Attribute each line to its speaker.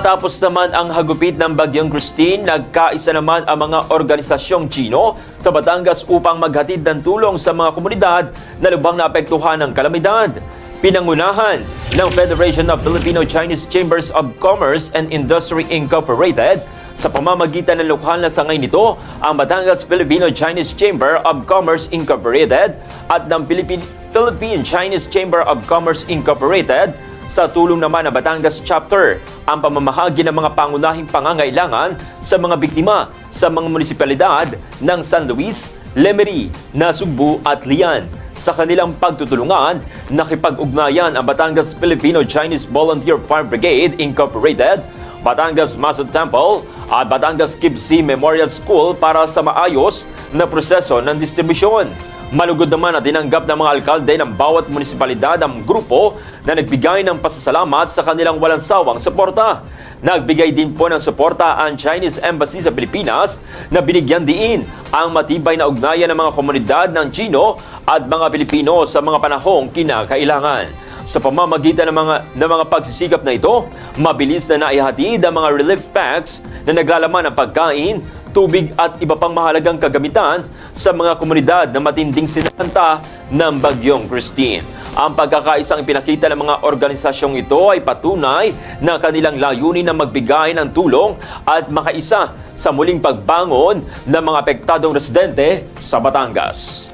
Speaker 1: Tapos naman ang hagupit ng Bagyong Christine, nagkaisa naman ang mga organisasyong Chino sa Batangas upang maghatid ng tulong sa mga komunidad na lubhang naapektuhan ng kalamidad. Pinangunahan ng Federation of Filipino-Chinese Chambers of Commerce and Industry Incorporated sa pamamagitan ng lokal na sangay nito ang Batangas Filipino-Chinese Chamber of Commerce Incorporated at ng Philippine-Chinese Chamber of Commerce Incorporated sa tulong naman ng Batangas Chapter ang pamamahagi ng mga pangunahing pangangailangan sa mga biktima sa mga munisipalidad ng San Luis, Lemery, Nasugbu at Lian. Sa kanilang pagtutulungan, nakipag-ugnayan ang Batangas Filipino-Chinese Volunteer Fire Brigade Incorporated, Batangas Masud Temple at Batangas Kibsi Memorial School para sa maayos na proseso ng distribusyon. Malugod naman na tinanggap ng mga alkalde ng bawat munisipalidad ang grupo na nagbigay ng pasasalamat sa kanilang walang sawang suporta. Nagbigay din po ng suporta ang Chinese Embassy sa Pilipinas na binigyan diin ang matibay na ugnayan ng mga komunidad ng Chino at mga Pilipino sa mga panahong kinakailangan. Sa pamamagitan ng mga pagsisikap na ito, mabilis na naihatid ang mga relief packs na naglalaman ng pagkain, tubig at iba pang mahalagang kagamitan sa mga komunidad na matinding sinanta ng Bagyong Christine. Ang pagkakaisang ipinakita ng mga organisasyong ito ay patunay na kanilang layunin na magbigay ng tulong at makaisa sa muling pagbangon ng mga apektadong residente sa Batangas.